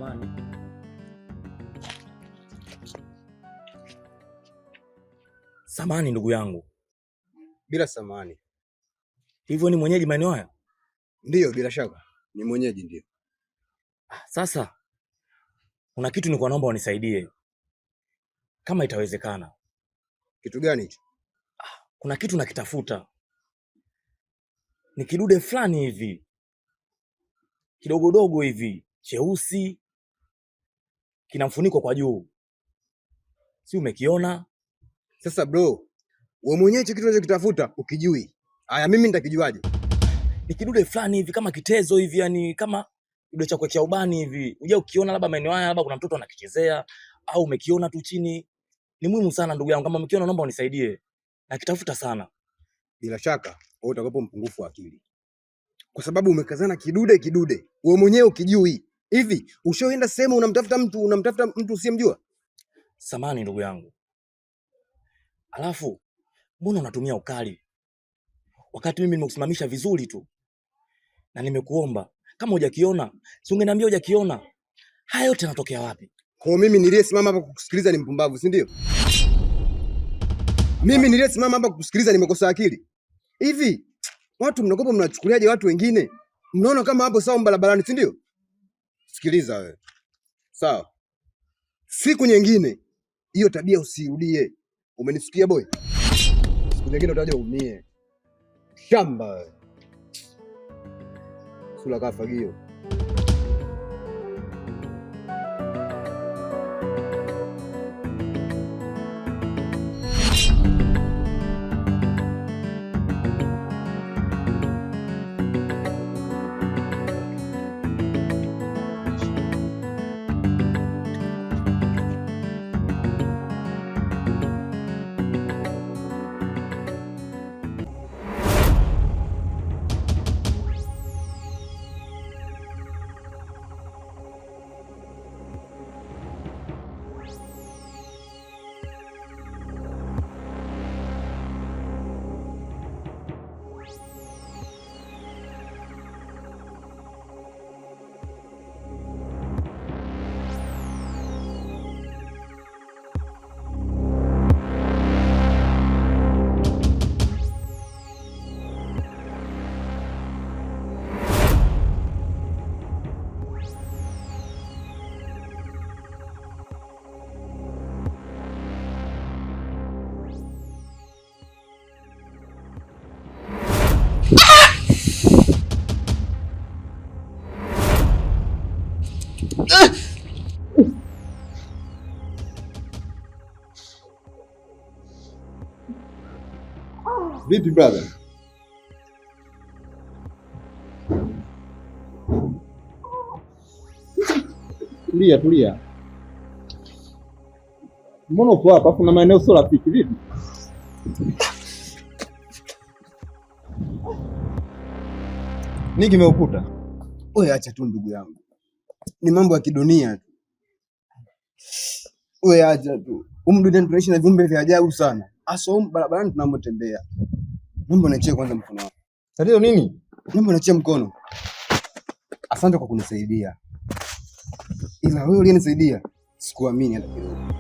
Samani. Samani ndugu yangu. Bila samani. Hivyo ni mwenyeji maeneo haya? Ndiyo, bila shaka. Ni mwenyeji ndio. Sasa kuna kitu nilikuwa naomba unisaidie. Kama itawezekana. Kitu gani hicho? Kuna kitu nakitafuta. Ni kidude fulani hivi. Kidogodogo hivi, cheusi. Kina mfuniko kwa juu. Si umekiona? Sasa bro, wewe mwenyewe hicho kitu unachokitafuta ukijui. Haya mimi nitakijuaje? Ni kidude fulani hivi kama kitezo hivi, yani kama kidude cha kuwekea ubani hivi. Unja ukiona labda maeneo haya labda kuna mtoto anakichezea au umekiona tu chini. Ni muhimu sana ndugu yangu, kama umekiona naomba unisaidie. Nakitafuta sana. Bila shaka wewe utakuwa mpungufu wa akili. Kwa sababu umekazana kidude. Wewe mwenyewe ukijui. Hivi ushoenda sehemu unamtafuta mtu usiyemjua? Samani ndugu yangu. Alafu mbona unatumia ukali? Wakati mimi nimekusimamisha vizuri tu. Na nimekuomba kama hujakiona, si ungeniambia hujakiona. Haya yote yanatokea wapi? Kwa mimi niliyesimama hapa kukusikiliza ni mpumbavu, si ndio? Mimi niliyesimama hapa kukusikiliza nimekosa akili. Hivi watu mnakopa mnachukuliaje watu wengine? Mnaona kama hapo sawa barabarani, si ndio? Sikiliza wewe. Sawa. Siku nyingine hiyo tabia usirudie. Umenisikia boy? Siku nyingine utaje umie. Shamba. Sula kafagio. Vipi brother? Tulia. Mbona uko hapa? Kuna maeneo sio rafiki vipi? Nini kimeukuta? Wewe acha tu ndugu yangu. Ni mambo ya kidunia tu. Wewe acha tu. Duniani tunaishi na viumbe vya ajabu sana. Hasa barabarani tunapotembea. Naomba niachie kwanza mkono wako. Tatizo nini? Naomba niachie mkono. Asante kwa kunisaidia. Ila wewe uliyenisaidia sikuamini hata kidogo.